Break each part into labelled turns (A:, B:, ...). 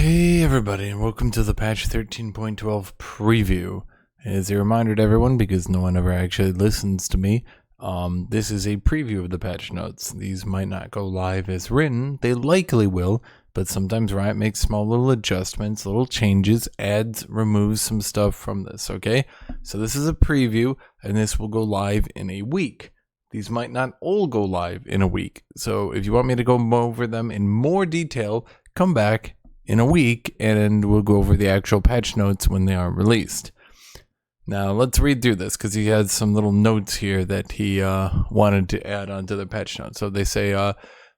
A: Hey everybody, and welcome to the patch 13.12 preview. As a reminder to everyone, because no one ever actually listens to me, this is a preview of the patch notes. These might not go live as written, they likely will, but sometimes Riot makes small little adjustments, little changes, adds, removes some stuff from this, okay? So this is a preview, and this will go live in a week. These might not all go live in a week, so if you want me to go over them in more detail, come back in a week and we'll go over the actual patch notes when they are released. Now let's read through this because he has some little notes here that he wanted to add onto the patch notes. So they say, I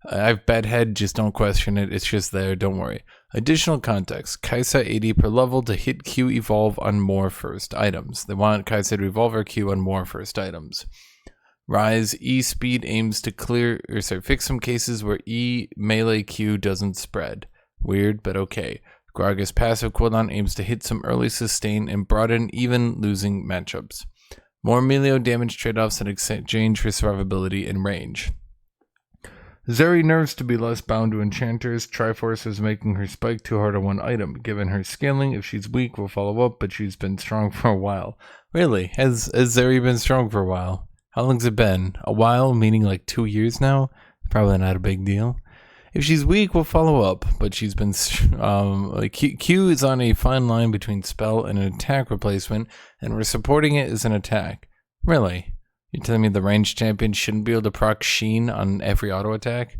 A: have bad head, just don't question it, it's just there, don't worry. Additional context, Kai'Sa 80 per level to hit Q evolve on more first items. They want Kai'Sa to evolve her Q on more first items. Rise E speed aims to fix some cases where E melee Q doesn't spread. Weird, but okay. Gragas passive cooldown aims to hit some early sustain and broaden even losing matchups. More melee damage trade-offs in exchange for survivability and range. Zeri nerfs to be less bound to enchanters. Triforce is making her spike too hard on one item. Given her scaling, if she's weak, we'll follow up, but she's been strong for a while. Really? Has Zeri been strong for a while? How long's it been? A while, meaning like 2 years now? Probably not a big deal. If she's weak, we'll follow up, but she's been, Q is on a fine line between spell and an attack replacement, and we're supporting it as an attack. Really? You're telling me the ranged champion shouldn't be able to proc Sheen on every auto attack?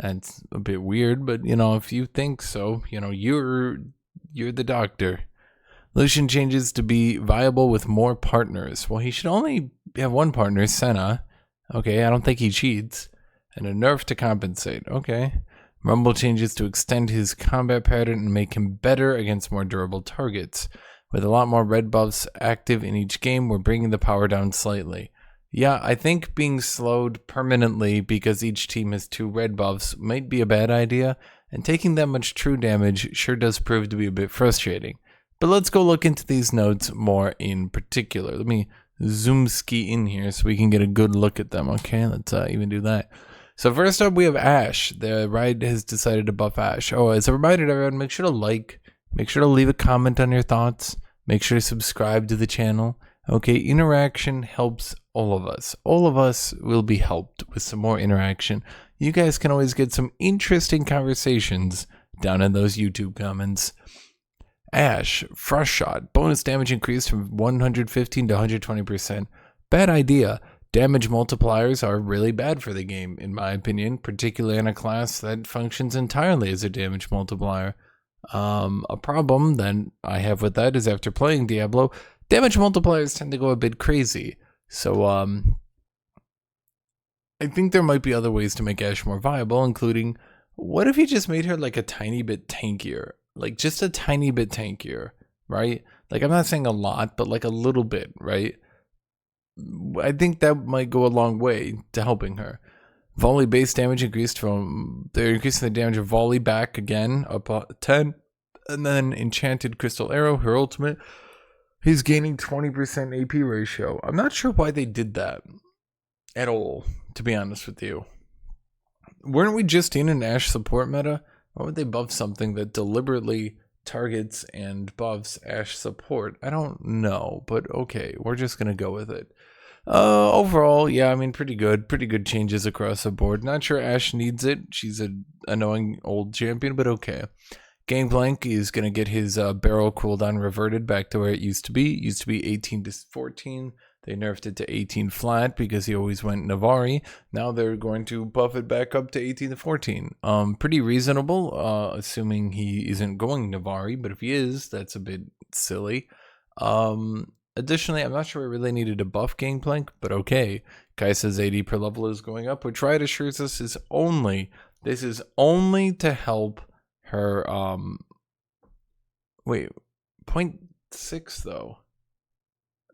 A: That's a bit weird, but if you think so, you're the doctor. Lucian changes to be viable with more partners. Well, he should only have one partner, Senna. Okay, I don't think he cheats. And a nerf to compensate. Okay. Rumble changes to extend his combat pattern and make him better against more durable targets. With a lot more red buffs active in each game, we're bringing the power down slightly. Yeah, I think being slowed permanently because each team has 2 red buffs might be a bad idea, and taking that much true damage sure does prove to be a bit frustrating. But let's go look into these notes more in particular. Let me zoom ski in here so we can get a good look at them. Okay, let's even do that. So first up, we have Ashe. The Riot has decided to buff Ashe. Oh, as a reminder to everyone, make sure to like, make sure to leave a comment on your thoughts, make sure to subscribe to the channel. Okay, interaction helps all of us. All of us will be helped with some more interaction. You guys can always get some interesting conversations down in those YouTube comments. Ashe, Frost Shot, bonus damage increased from 115 to 120%. Bad idea. Damage multipliers are really bad for the game, in my opinion, particularly in a class that functions entirely as a damage multiplier. A problem that I have with that is after playing Diablo, damage multipliers tend to go a bit crazy. So, I think there might be other ways to make Ashe more viable, including, what if you just made her like a tiny bit tankier? Like, just a tiny bit tankier, right? Like, I'm not saying a lot, but like a little bit, right? I think that might go a long way to helping her. Volley base damage increased they're increasing the damage of volley back again, up 10. And then Enchanted Crystal Arrow, her ultimate, he's gaining 20% AP ratio. I'm not sure why they did that at all, to be honest with you. Weren't we just in an Ashe support meta? Why would they buff something that deliberately targets and buffs Ashe support? I don't know, but okay, we're just gonna go with it. Overall, yeah, I mean, pretty good changes across the board. Not sure Ashe needs it. She's an annoying old champion, but okay. Gangplank is gonna get his barrel cooldown reverted back to where it used to be. It used to be 18 to 14. They nerfed it to 18 flat because he always went Navari. Now they're going to buff it back up to 18 to 14. Pretty reasonable, assuming he isn't going Navari, but if he is, that's a bit silly. Additionally, I'm not sure we really needed to buff Gangplank, but okay. Kai'Sa's 80 per level is going up, which Riot assures us is only to help her, wait, 0.6 though.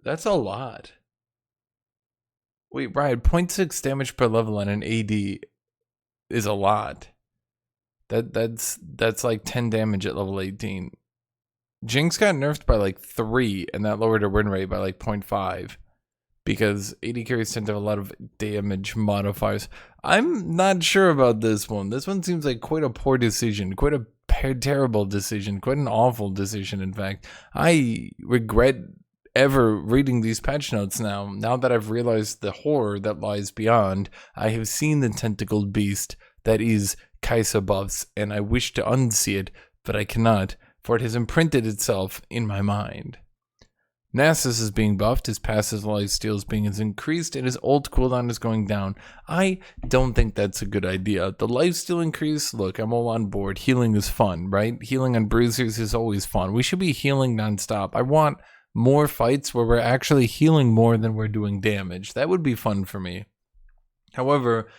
A: That's a lot. Wait, Riot, 0.6 damage per level on an AD is a lot. That's like 10 damage at level 18. Jinx got nerfed by like 3, and that lowered her win rate by like 0.5. Because AD carries tend to have a lot of damage modifiers. I'm not sure about this one. This one seems like quite a poor decision, quite a terrible decision, quite an awful decision, in fact. I regret ever reading these patch notes now that I've realized the horror that lies beyond. I have seen the tentacled beast that is Kaisa buffs, and I wish to unsee it, but I cannot, for it has imprinted itself in my mind. Nasus is being buffed, his passive lifesteal is being increased, and his ult cooldown is going down. I don't think that's a good idea. The lifesteal increase, look, I'm all on board. Healing is fun, right? Healing on bruisers is always fun. We should be healing nonstop. I want more fights where we're actually healing more than we're doing damage. That would be fun for me. However,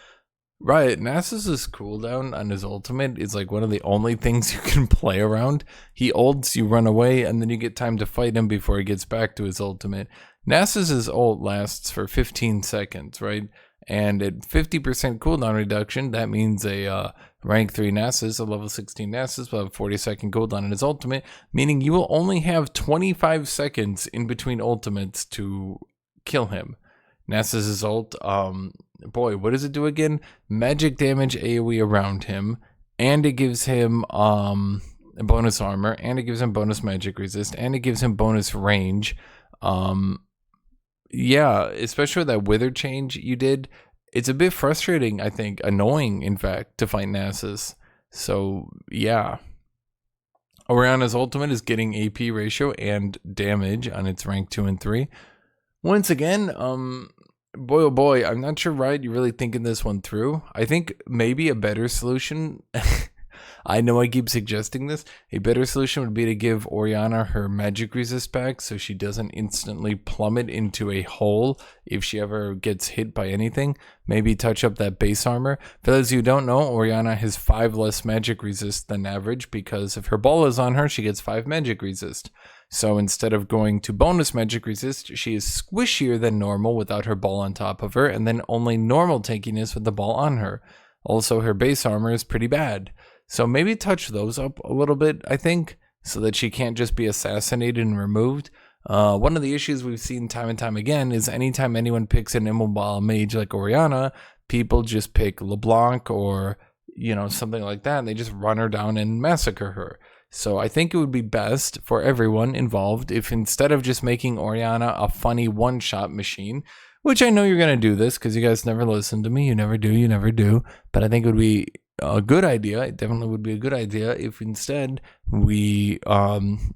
A: right, Nasus's cooldown on his ultimate is like one of the only things you can play around. He ults, you run away, and then you get time to fight him before he gets back to his ultimate. Nasus's ult lasts for 15 seconds, right? And at 50% cooldown reduction, that means a rank 3 Nasus, a level 16 Nasus, will have 40-second cooldown on his ultimate, meaning you will only have 25 seconds in between ultimates to kill him. Nasus's ult, boy, what does it do again? Magic damage AoE around him, and it gives him bonus armor, and it gives him bonus magic resist, and it gives him bonus range. Yeah, especially with that wither change you did, it's a bit frustrating, I think, annoying, in fact, to fight Nasus. So, yeah. Orianna's ultimate is getting AP ratio and damage on its rank 2 and 3. Once again, boy oh boy, I'm not sure, right? You're really thinking this one through. I think maybe a better solution, I know I keep suggesting this, a better solution would be to give Orianna her magic resist back so she doesn't instantly plummet into a hole if she ever gets hit by anything. Maybe touch up that base armor. For those of you who don't know, Orianna has 5 less magic resist than average because if her ball is on her, she gets 5 magic resist. So instead of going to bonus magic resist, she is squishier than normal without her ball on top of her, and then only normal tankiness with the ball on her. Also, her base armor is pretty bad. So maybe touch those up a little bit, I think, so that she can't just be assassinated and removed. One of the issues we've seen time and time again is anytime anyone picks an immobile mage like Orianna, people just pick LeBlanc or, you know, something like that, and they just run her down and massacre her. So I think it would be best for everyone involved if instead of just making Orianna a funny one-shot machine, which I know you're going to do this because you guys never listen to me, you never do, but I think it would be a good idea, it definitely would be a good idea if instead we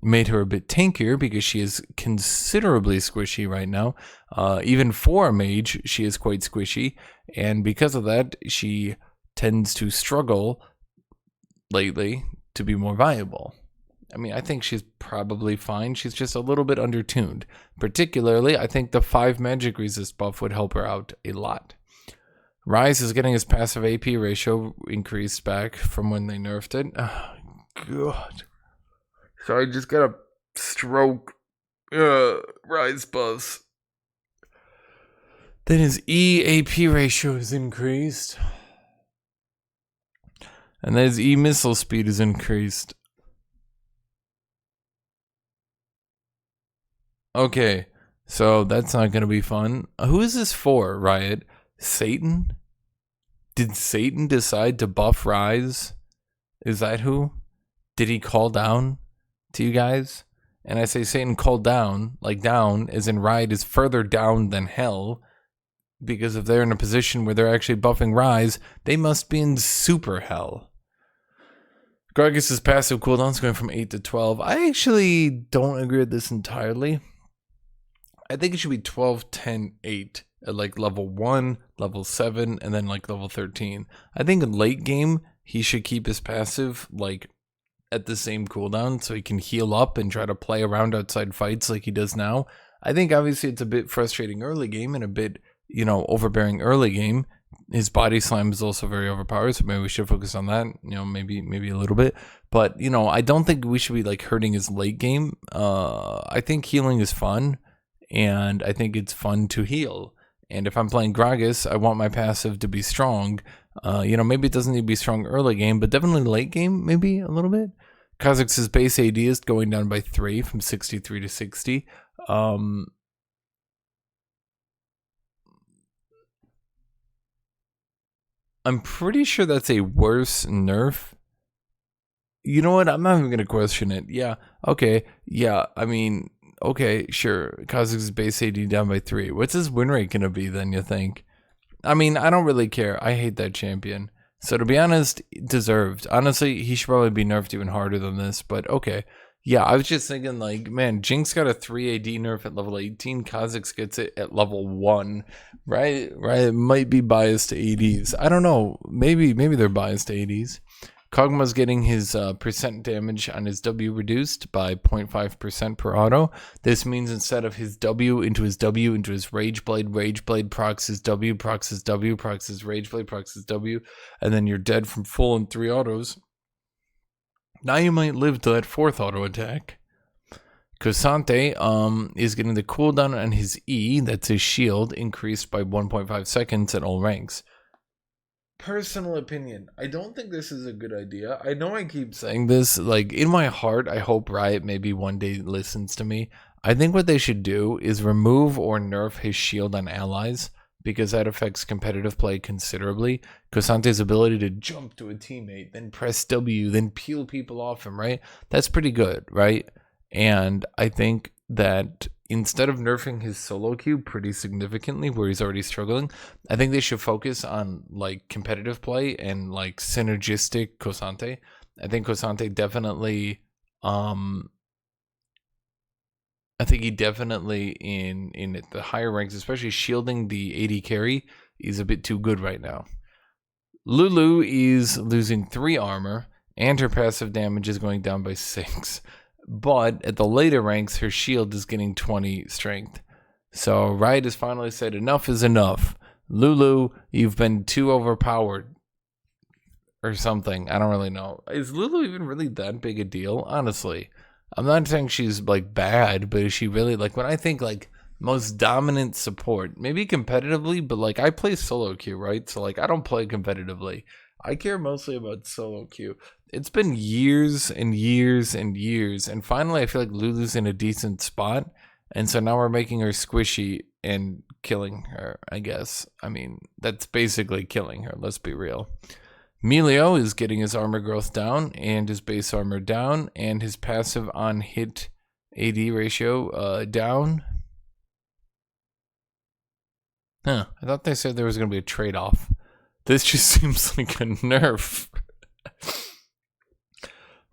A: made her a bit tankier because she is considerably squishy right now. Even for a mage, she is quite squishy, and because of that, she tends to struggle lately to be more viable. I mean, I think she's probably fine. She's just a little bit undertuned. Particularly, I think the 5 magic resist buff would help her out a lot. Ryze is getting his passive AP ratio increased back from when they nerfed it. Oh, God. So I just got a stroke. Ryze buffs. Then his EAP ratio is increased. And then his E-missile speed is increased. Okay, so that's not going to be fun. Who is this for, Riot? Satan? Did Satan decide to buff Ryze? Is that who? Did he call down to you guys? And I say Satan called down, like down, as in Riot is further down than hell. Because if they're in a position where they're actually buffing Ryze, they must be in super hell. Gragas's passive cooldown is going from 8 to 12. I actually don't agree with this entirely. I think it should be 12, 10, 8 at like level 1, level 7, and then like level 13. I think in late game, he should keep his passive like at the same cooldown so he can heal up and try to play around outside fights like he does now. I think obviously it's a bit frustrating early game and a bit, you know, overbearing early game. His body slam is also very overpowered, so maybe we should focus on that, you know, maybe a little bit. But, you know, I don't think we should be like hurting his late game. I think healing is fun, and I think it's fun to heal. And if I'm playing Gragas, I want my passive to be strong. You know, maybe it doesn't need to be strong early game, but definitely late game, maybe a little bit. Kha'Zix's base AD is going down by 3 from 63 to 60. I'm pretty sure that's a worse nerf You know what? I'm not even gonna question it. Yeah. Okay. Yeah. I mean, okay, sure. Kha'Zix's base AD down by 3. What's his win rate gonna be then? You think? I mean, I don't really care. I hate that champion. So to be honest, deserved. Honestly, he should probably be nerfed even harder than this. But okay. Yeah, I was just thinking, like, man, Jinx got a 3 AD nerf at level 18. Kha'Zix gets it at level 1. Right? Right? It might be biased to ADs. I don't know. Maybe they're biased to ADs. Kog'Maw's getting his percent damage on his W reduced by 0.5% per auto. This means instead of his W into his Rage Blade procs his W, procs his W, procs his Rage Blade, procs his W, and then you're dead from full in 3 autos. Now you might live to that 4th auto attack. K'Sante is getting the cooldown on his E, that's his shield, increased by 1.5 seconds at all ranks. Personal opinion, I don't think this is a good idea. I know I keep saying this, like, in my heart, I hope Riot maybe one day listens to me. I think what they should do is remove or nerf his shield on allies, because that affects competitive play considerably. K'Sante's ability to jump to a teammate, then press W, then peel people off him, right? That's pretty good, right? And I think that instead of nerfing his solo queue pretty significantly where he's already struggling, I think they should focus on like competitive play and like synergistic K'Sante. I think K'Sante definitely I think he definitely in the higher ranks, especially shielding the AD carry, is a bit too good right now. Lulu is losing 3 armor and her passive damage is going down by 6. But at the later ranks, her shield is getting 20 strength. So Riot has finally said enough is enough. Lulu, you've been too overpowered. Or something. I don't really know. Is Lulu even really that big a deal? Honestly. I'm not saying she's like bad, but is she really like when I think like most dominant support, maybe competitively, but like I play solo queue, right? So like I don't play competitively. I care mostly about solo queue. It's been years and years and years, and finally I feel like Lulu's in a decent spot, and so now we're making her squishy and killing her, I guess. I mean, that's basically killing her, let's be real. Melio is getting his armor growth down and his base armor down and his passive on hit AD ratio down. Huh, I thought they said there was going to be a trade-off. This just seems like a nerf.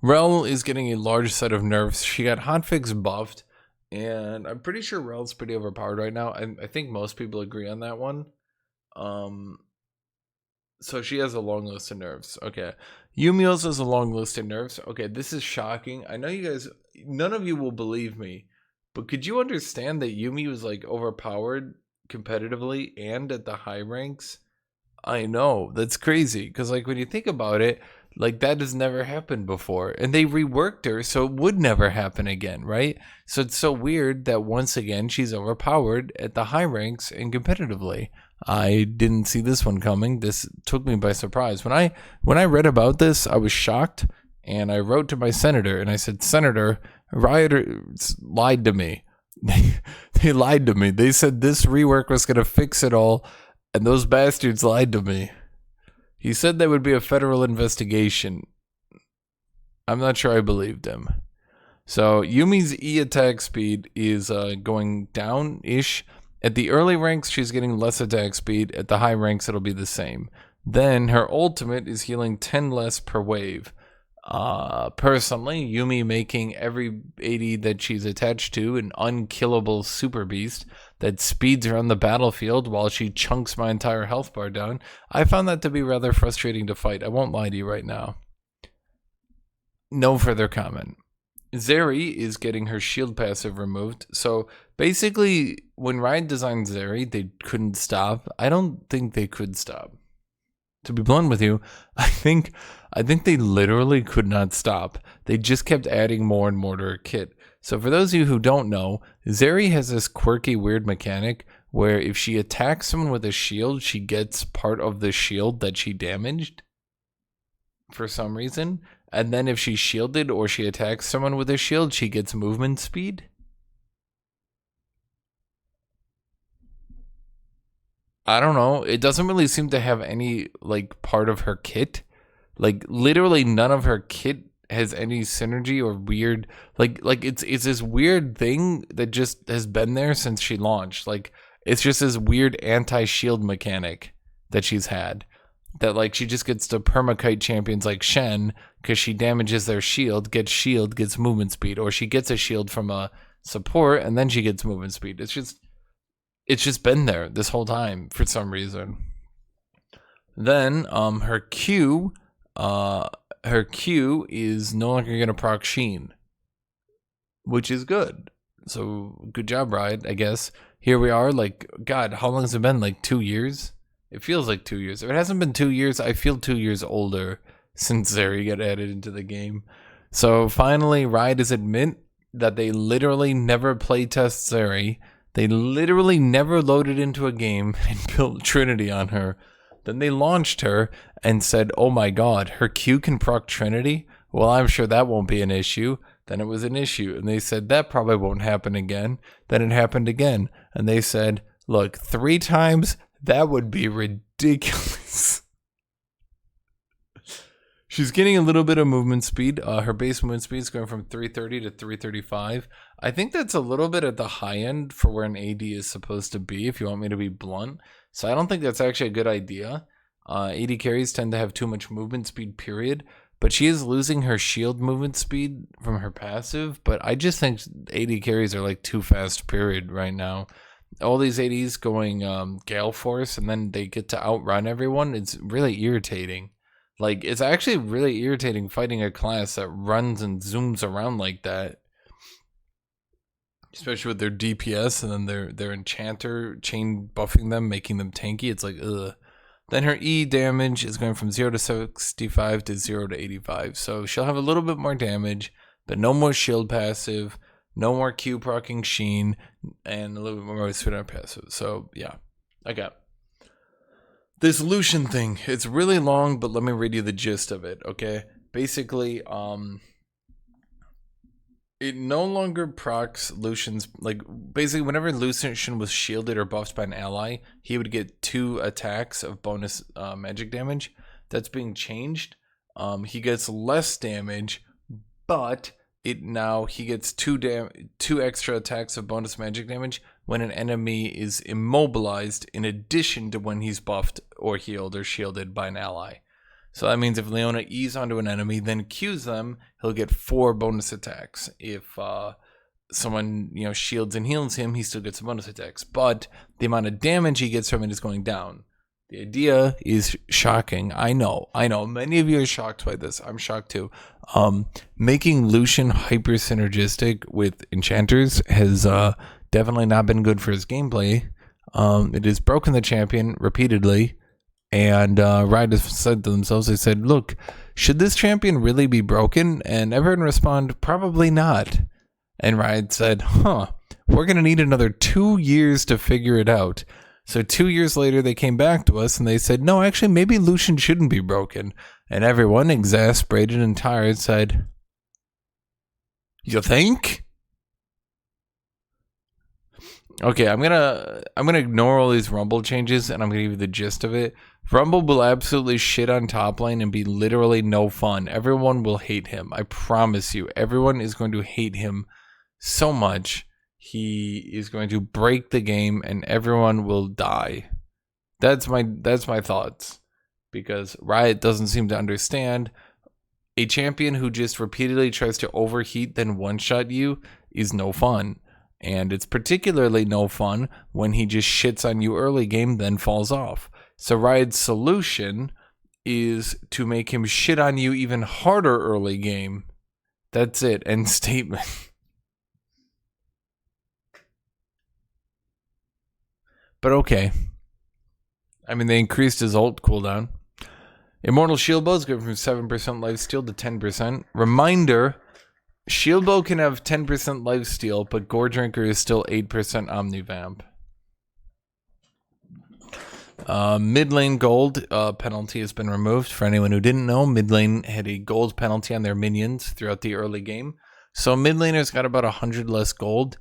A: Rel is getting a large set of nerfs. She got hotfix buffed, and I'm pretty sure Rel's pretty overpowered right now. I think most people agree on that one. So she has a long list of nerfs. Okay. Yuumi also has a long list of nerfs. Okay, this is shocking. I know you guys, none of you will believe me, but could you understand that Yuumi was like overpowered competitively and at the high ranks? I know, that's crazy. Because like when you think about it, like that has never happened before. And they reworked her so it would never happen again, right? So it's so weird that once again she's overpowered at the high ranks and competitively. I didn't see this one coming. This took me by surprise. When I read about this, I was shocked, and I wrote to my senator and I said, "Senator, rioters lied to me. They lied to me. They said this rework was going to fix it all, and those bastards lied to me." He said there would be a federal investigation. I'm not sure I believed him. So Yumi's E attack speed is going down-ish. At the early ranks, she's getting less attack speed. At the high ranks, it'll be the same. Then her ultimate is healing 10 less per wave. Personally, Yuumi making every AD that she's attached to an unkillable super beast that speeds her on the battlefield while she chunks my entire health bar down. I found that to be rather frustrating to fight. I won't lie to you right now. No further comment. Zeri is getting her shield passive removed. So basically, when Riot designed Zeri, they couldn't stop. I don't think they could stop. To be blunt with you, I think they literally could not stop. They just kept adding more and more to her kit. So for those of you who don't know, Zeri has this quirky, weird mechanic where if she attacks someone with a shield, she gets part of the shield that she damaged for some reason. And then if she's shielded or she attacks someone with a shield, she gets movement speed. I don't know. It doesn't really seem to have any like part of her kit. Like literally none of her kit has any synergy or weird like it's this weird thing that just has been there since she launched. Like it's just this weird anti-shield mechanic that she's had. That like she just gets to permakite champions like Shen because she damages their shield, gets movement speed, or she gets a shield from a support and then she gets movement speed. It's just been there this whole time for some reason. Then her Q is no longer gonna proc Sheen, which is good. So good job, Riot, I guess. Here we are, like, God, how long has it been? Like 2 years? It feels like 2 years. If it hasn't been 2 years, I feel 2 years older since Zeri got added into the game. So finally, Riot is admit that they literally never playtest Zeri. They literally never loaded into a game and built Trinity on her. Then they launched her and said, oh my God, her Q can proc Trinity? Well, I'm sure that won't be an issue. Then it was an issue. And they said, that probably won't happen again. Then it happened again. And they said, look, 3 times, that would be ridiculous. She's getting a little bit of movement speed. Her base movement speed is going from 330 to 335. I think that's a little bit at the high end for where an AD is supposed to be, if you want me to be blunt. So I don't think that's actually a good idea. AD carries tend to have too much movement speed, period. But she is losing her shield movement speed from her passive. But I just think AD carries are like too fast, period, right now. All these ADs going Gale Force and then they get to outrun everyone. It's really irritating. Like, it's actually really irritating fighting a class that runs and zooms around like that. Especially with their DPS and then their enchanter chain buffing them, making them tanky. It's like, ugh. Then her E damage is going from 0 to 65 to 0 to 85. So she'll have a little bit more damage, but no more shield passive, no more Q procking Sheen, and a little bit more spin passive. So yeah, I got this Lucian thing. It's really long, but let me read you the gist of it, okay? Basically, it no longer procs Lucian's, like, basically whenever Lucian was shielded or buffed by an ally, he would get 2 attacks of bonus magic damage. That's being changed. He gets less damage, but he gets 2 extra attacks of bonus magic damage when an enemy is immobilized, in addition to when he's buffed or healed or shielded by an ally. So that means if Leona E's onto an enemy, then Qs them, he'll get 4 bonus attacks. If someone shields and heals him, he still gets bonus attacks. But the amount of damage he gets from it is going down. The idea is shocking. I know. Many of you are shocked by this. I'm shocked too. Making Lucian hyper synergistic with enchanters has definitely not been good for his gameplay. It has broken the champion repeatedly. And Riot has said to themselves, they said, look, should this champion really be broken? And everyone responded, probably not. And Riot said, we're going to need another 2 years to figure it out. So 2 years later, they came back to us and they said, no, actually, maybe Lucian shouldn't be broken. And everyone, exasperated and tired, said, you think? Okay, I'm gonna ignore all these Rumble changes and I'm gonna give you the gist of it. Rumble will absolutely shit on top lane and be literally no fun. Everyone will hate him. I promise you. Everyone is going to hate him so much. He is going to break the game and everyone will die. That's my thoughts. Because Riot doesn't seem to understand. A champion who just repeatedly tries to overheat then one-shot you is no fun. And it's particularly no fun when he just shits on you early game, then falls off. So Riot's solution is to make him shit on you even harder early game. That's it. End statement. But okay. I mean, they increased his ult cooldown. Immortal Shield Bow is going from 7% lifesteal to 10%. Reminder, Shield Bow can have 10% lifesteal, but Gore Drinker is still 8% Omnivamp. Mid lane gold penalty has been removed. For anyone who didn't know, mid lane had a gold penalty on their minions throughout the early game. So mid laners got about 100 less gold.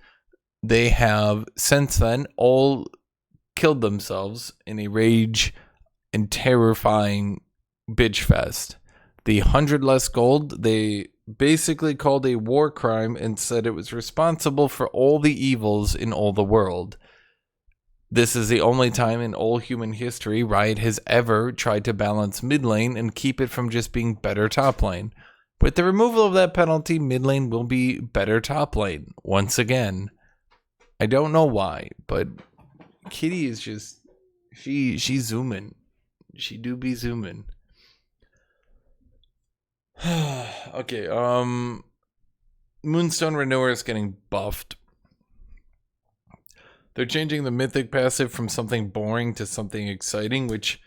A: They have since then all killed themselves in a rage and terrifying bitch fest. The 100 less gold they basically called a war crime and said it was responsible for all the evils in all the world. This is the only time in all human history Riot has ever tried to balance mid lane and keep it from just being better top lane. With the removal of that penalty, mid lane will be better top lane once again. I don't know why, but Kitty is just she's zooming. She do be zooming. Okay, Moonstone Renewer is getting buffed. They're changing the mythic passive from something boring to something exciting, which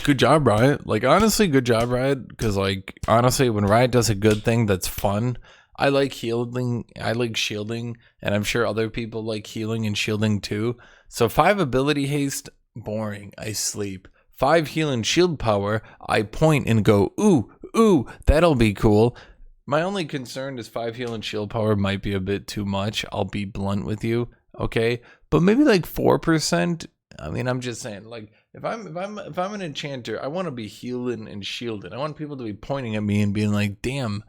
A: good job, Riot. Like, honestly, good job, Riot. Because, like, honestly, when Riot does a good thing that's fun, I like healing, I like shielding, and I'm sure other people like healing and shielding too. So 5 ability haste, boring, I sleep. 5 heal and shield power, I point and go, ooh, that'll be cool. My only concern is 5 heal and shield power might be a bit too much. I'll be blunt with you, okay? But maybe like 4%. I mean, I'm just saying, like, if I'm an enchanter, I want to be healing and shielding. I want people to be pointing at me and being like, damn,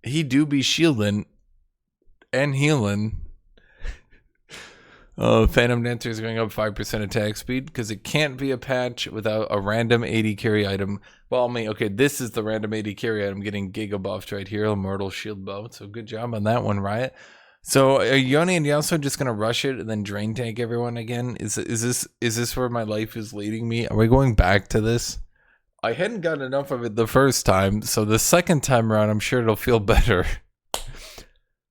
A: he do be shielding and healing. Phantom Dancer is going up 5% attack speed because it can't be a patch without a random 80 carry item. Well, I mean, okay, this is the random 80 carry item getting giga buffed right here, Immortal Shield buff. So good job on that one, Riot. So are Yone and Yasuo just gonna rush it and then drain tank everyone again? Is this where my life is leading me? Are we going back to this? I hadn't gotten enough of it the first time, so the second time around, I'm sure it'll feel better.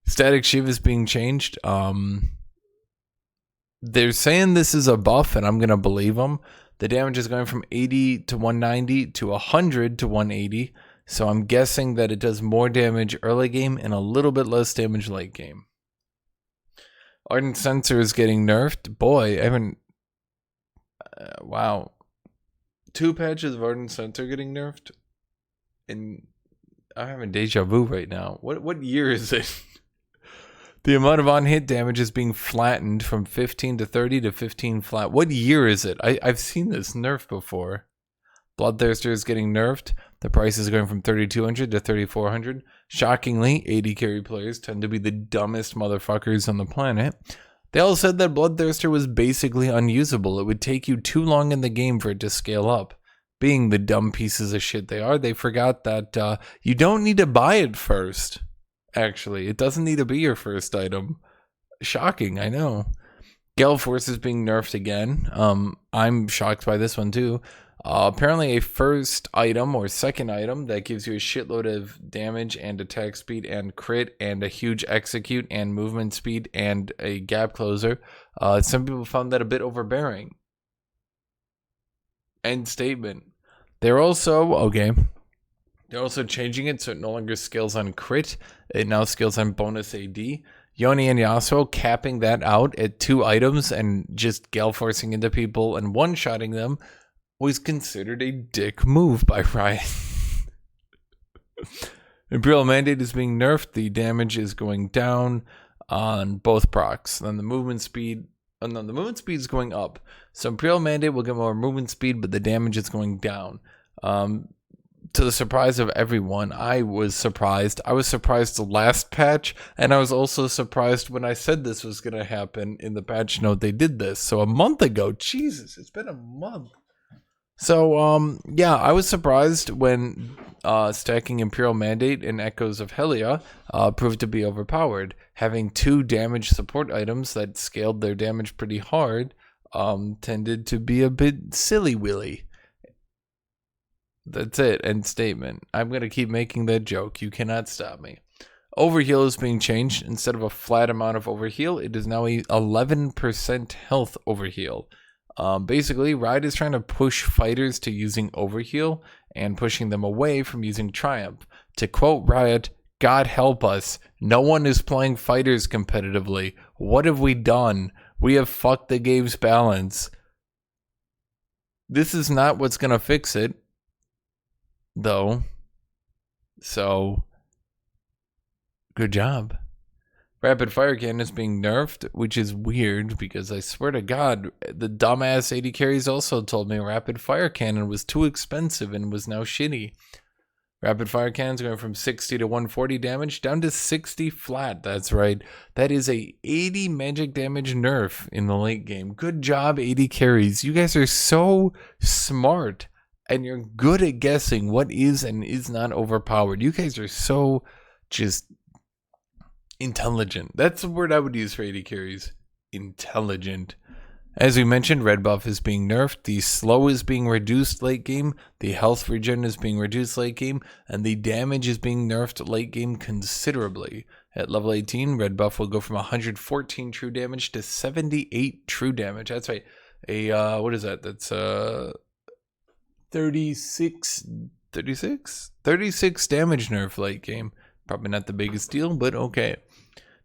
A: Static Shiv is being changed. They're saying this is a buff, and I'm going to believe them. The damage is going from 80 to 190 to 100 to 180. So I'm guessing that it does more damage early game and a little bit less damage late game. Ardent Sensor is getting nerfed. Boy, I haven't... wow. 2 patches of Ardent Sensor getting nerfed? And I'm having deja vu right now. What year is it? The amount of on-hit damage is being flattened from 15 to 30 to 15 flat. What year is it? I've seen this nerf before. Bloodthirster is getting nerfed. The price is going from 3,200 to 3,400. Shockingly, 80 carry players tend to be the dumbest motherfuckers on the planet. They all said that Bloodthirster was basically unusable. It would take you too long in the game for it to scale up. Being the dumb pieces of shit they are, they forgot that you don't need to buy it first. Actually, it doesn't need to be your first item. Shocking, I know. Gale Force is being nerfed again. I'm shocked by this one too. Apparently a first item or second item that gives you a shitload of damage and attack speed and crit and a huge execute and movement speed and a gap closer. Some people found that a bit overbearing. End statement. They're also changing it so it no longer scales on crit. It now scales on bonus AD. Yone and Yasuo capping that out at 2 items and just gale forcing into people and one-shotting them was considered a dick move by Riot. Imperial Mandate is being nerfed. The damage is going down on both procs. Then the movement speed... Oh no, the movement speed is going up. So Imperial Mandate will get more movement speed, but the damage is going down. To the surprise of everyone, I was surprised. I was surprised the last patch, and I was also surprised when I said this was going to happen in the patch note they did this. So a month ago, Jesus, it's been a month. So, yeah, I was surprised when stacking Imperial Mandate and Echoes of Helia proved to be overpowered. Having 2 damage support items that scaled their damage pretty hard tended to be a bit silly-willy. That's it. End statement. I'm going to keep making that joke. You cannot stop me. Overheal is being changed. Instead of a flat amount of overheal, it is now a 11% health overheal. Basically, Riot is trying to push fighters to using overheal and pushing them away from using Triumph. To quote Riot, God help us. No one is playing fighters competitively. What have we done? We have fucked the game's balance. This is not what's going to fix it, though. So, good job. Rapid Fire Cannon is being nerfed, which is weird because I swear to God, the dumbass 80 carries also told me Rapid Fire Cannon was too expensive and was now shitty. Rapid fire cannons going from 60 to 140 damage down to 60 flat. That's right. That is a 80 magic damage nerf in the late game. Good job, 80 carries. You guys are so smart and you're good at guessing what is and is not overpowered. You guys are so just intelligent. That's the word I would use for 80 carries. Intelligent. As we mentioned, red buff is being nerfed, the slow is being reduced late game, the health regen is being reduced late game, and the damage is being nerfed late game considerably. At level 18, red buff will go from 114 true damage to 78 true damage. That's right. What is that? That's 36 damage nerf late game. Probably not the biggest deal, but okay.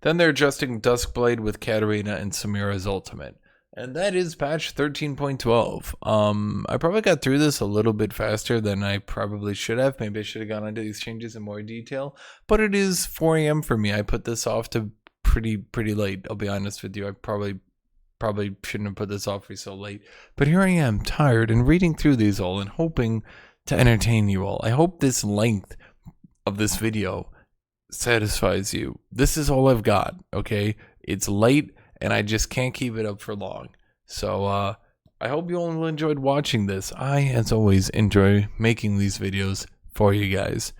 A: Then they're adjusting Duskblade with Katarina and Samira's ultimate. And that is patch 13.12. I probably got through this a little bit faster than I probably should have. Maybe I should have gone into these changes in more detail. But it is 4 a.m. for me. I put this off to pretty late. I'll be honest with you. I probably shouldn't have put this off for so late. But here I am, tired, and reading through these all and hoping to entertain you all. I hope this length of this video satisfies you. This is all I've got, okay? It's late. And I just can't keep it up for long. So I hope you all enjoyed watching this. I, as always, enjoy making these videos for you guys.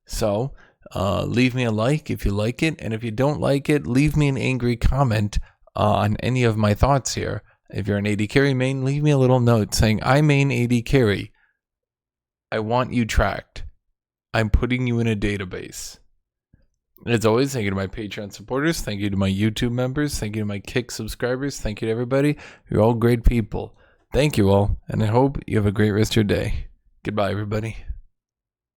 A: So leave me a like if you like it. And if you don't like it, leave me an angry comment on any of my thoughts here. If you're an AD carry main, leave me a little note saying, I main AD carry. I want you tracked. I'm putting you in a database. As always, thank you to my Patreon supporters. Thank you to my YouTube members. Thank you to my Kick subscribers. Thank you to everybody. You're all great people. Thank you all, and I hope you have a great rest of your day. Goodbye, everybody.